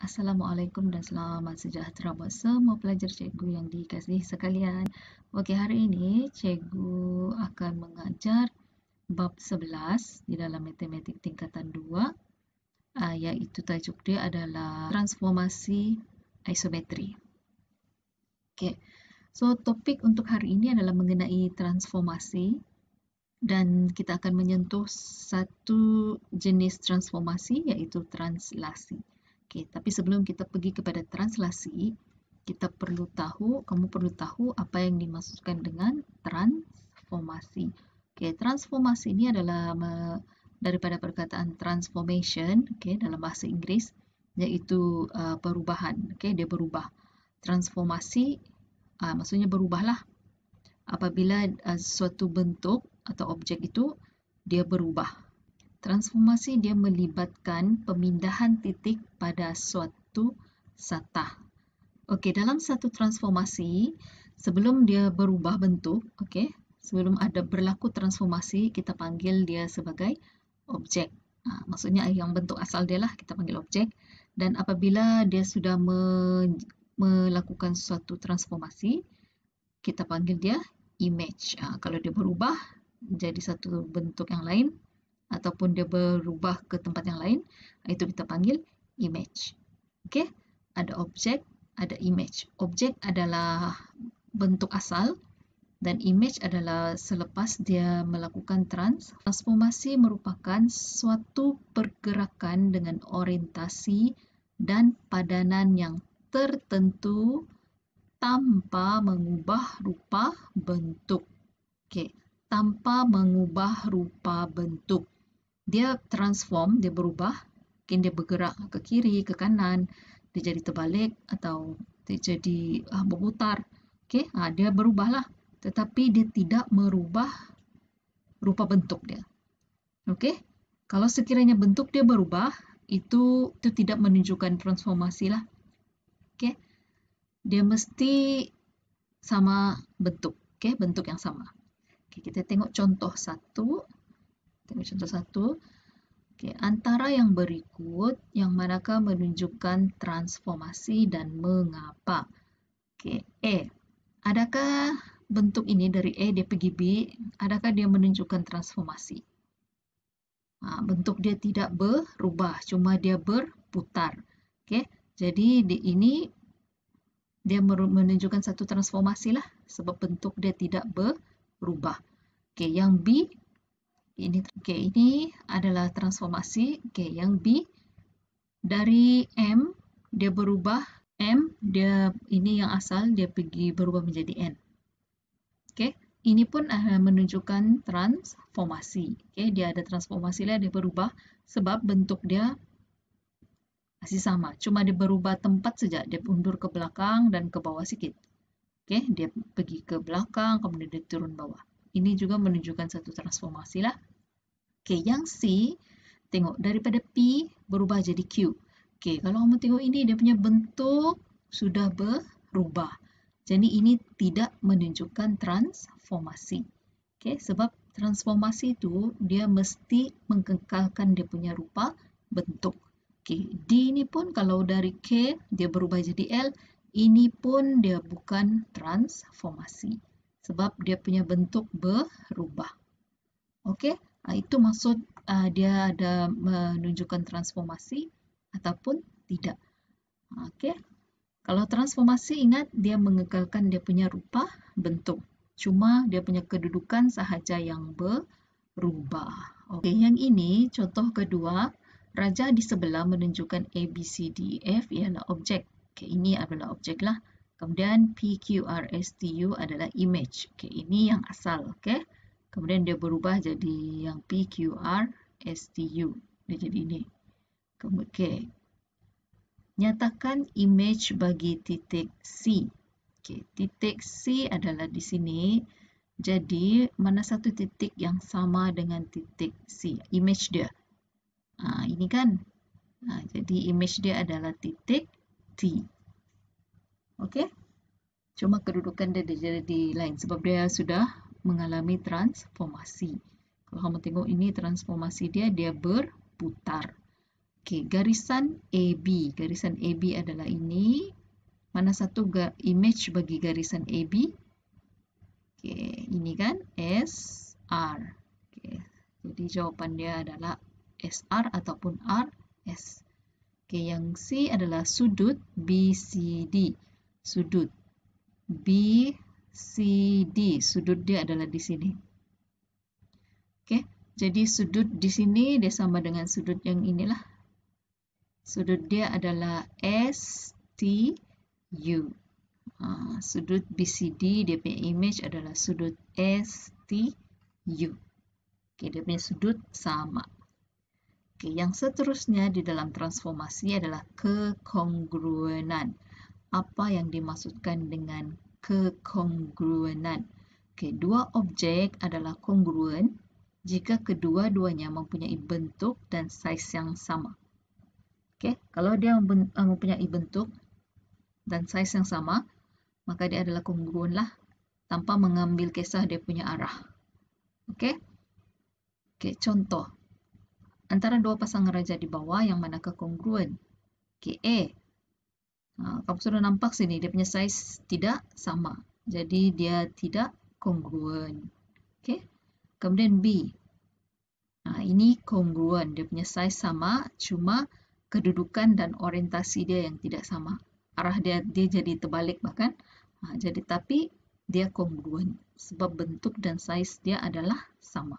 Assalamualaikum dan selamat sejahtera buat semua pelajar cikgu yang dikasihi sekalian. Okey, hari ini cikgu akan mengajar bab 11 di dalam matematik tingkatan 2, iaitu tajuk dia adalah transformasi isometri. Okey. So, topik untuk hari ini adalah mengenai transformasi dan kita akan menyentuh satu jenis transformasi iaitu translasi. Okay, tapi sebelum kita pergi kepada translasi, kamu perlu tahu apa yang dimaksudkan dengan transformasi. Okay, transformasi ini adalah daripada perkataan transformation, okay, dalam bahasa Inggeris, iaitu perubahan. Okay, dia berubah. Transformasi maksudnya berubahlah. Apabila suatu bentuk atau objek itu dia berubah. Transformasi dia melibatkan pemindahan titik pada suatu satah. Okey, dalam satu transformasi, sebelum dia berubah bentuk, okey, sebelum ada berlaku transformasi, kita panggil dia sebagai objek. Maksudnya yang bentuk asal dia lah kita panggil objek. Dan apabila dia sudah melakukan suatu transformasi, kita panggil dia image. Kalau dia berubah jadi satu bentuk yang lain, ataupun dia berubah ke tempat yang lain, itu kita panggil image. Okey, ada objek, ada image. Objek adalah bentuk asal dan image adalah selepas dia melakukan transformasi. Merupakan suatu pergerakan dengan orientasi dan padanan yang tertentu tanpa mengubah rupa bentuk. Okey, tanpa mengubah rupa bentuk. Dia transform, dia berubah, mungkin dia bergerak ke kiri, ke kanan, dia jadi terbalik atau dia jadi berputar. Okey, dia berubahlah, tetapi dia tidak merubah rupa bentuk dia. Okey, kalau sekiranya bentuk dia berubah, itu tidak menunjukkan transformasi lah. Okey, dia mesti sama bentuk. Okey, bentuk yang sama. Okey, kita tengok contoh satu. Okey, antara yang berikut, yang manakah menunjukkan transformasi dan mengapa? Okey, A. Adakah bentuk ini dari A dia pergi B, adakah dia menunjukkan transformasi? Bentuk dia tidak berubah, cuma dia berputar. Okey, jadi ini dia menunjukkan satu transformasi lah, sebab bentuk dia tidak berubah. Okey, yang B ini adalah transformasi. Okey, yang B dari M dia berubah, M dia ini yang asal dia pergi berubah menjadi N. Okey, ini pun menunjukkan transformasi. Okey, dia ada transformasi lah, dia berubah sebab bentuk dia masih sama, cuma dia berubah tempat saja, dia undur ke belakang dan ke bawah sikit. Okey, dia pergi ke belakang kemudian dia turun bawah. Ini juga menunjukkan satu transformasi lah. Okey, yang C, tengok daripada P berubah jadi Q. Okey, kalau kamu tengok ini dia punya bentuk sudah berubah. Jadi ini tidak menunjukkan transformasi. Okey, sebab transformasi itu dia mesti mengekalkan dia punya rupa bentuk. Okey, D ini pun kalau dari K dia berubah jadi L, ini pun dia bukan transformasi sebab dia punya bentuk berubah. Okey, itu maksud dia ada menunjukkan transformasi ataupun tidak. Okey, kalau transformasi ingat dia mengekalkan dia punya rupa bentuk, cuma dia punya kedudukan sahaja yang berubah. Okey, yang ini contoh kedua, raja di sebelah menunjukkan A, B, C, D, E, F ialah objek. Okey, ini adalah objek lah. Kemudian P, Q, R, S, T, U adalah image. Okey, ini yang asal. Okey, kemudian dia berubah jadi yang P, Q, R, S, T, U. Dia jadi ini. Okey, nyatakan image bagi titik C. Okey, titik C adalah di sini. Jadi, mana satu titik yang sama dengan titik C? Image dia. Ini kan. Jadi, image dia adalah titik T. Okey. Cuma kedudukan dia jadi lain sebab dia sudah mengalami transformasi. Kalau kamu tengok ini transformasi dia berputar. Okey, garisan AB. Garisan AB adalah ini. Mana satu image bagi garisan AB? Okey, ini kan SR. Okey, jadi jawapan dia adalah SR ataupun RS. Okey, yang C adalah sudut BCD. Sudut BCD. Sudut dia adalah di sini. Okey, jadi sudut di sini dia sama dengan sudut yang inilah. Sudut dia adalah STU. Sudut BCD, dia punya image adalah sudut STU. Okey, dia punya sudut sama. Okey, yang seterusnya di dalam transformasi adalah kekongruenan. Apa yang dimaksudkan dengan kekongruenan? Okey, dua objek adalah kongruen jika kedua-duanya mempunyai bentuk dan saiz yang sama. Okey, kalau dia mempunyai bentuk dan saiz yang sama, maka dia adalah kongruen lah, tanpa mengambil kisah dia punya arah. Okey? Okey, contoh. Antara dua pasangan raja di bawah, yang manakah kongruen? Okey, A. Kamu sudah nampak sini, dia punya saiz tidak sama. Jadi, dia tidak kongruen. Okey? Kemudian B. Ini kongruen, dia punya saiz sama, cuma kedudukan dan orientasi dia yang tidak sama. Arah dia jadi terbalik bahkan. Jadi tapi dia kongruen sebab bentuk dan saiz dia adalah sama.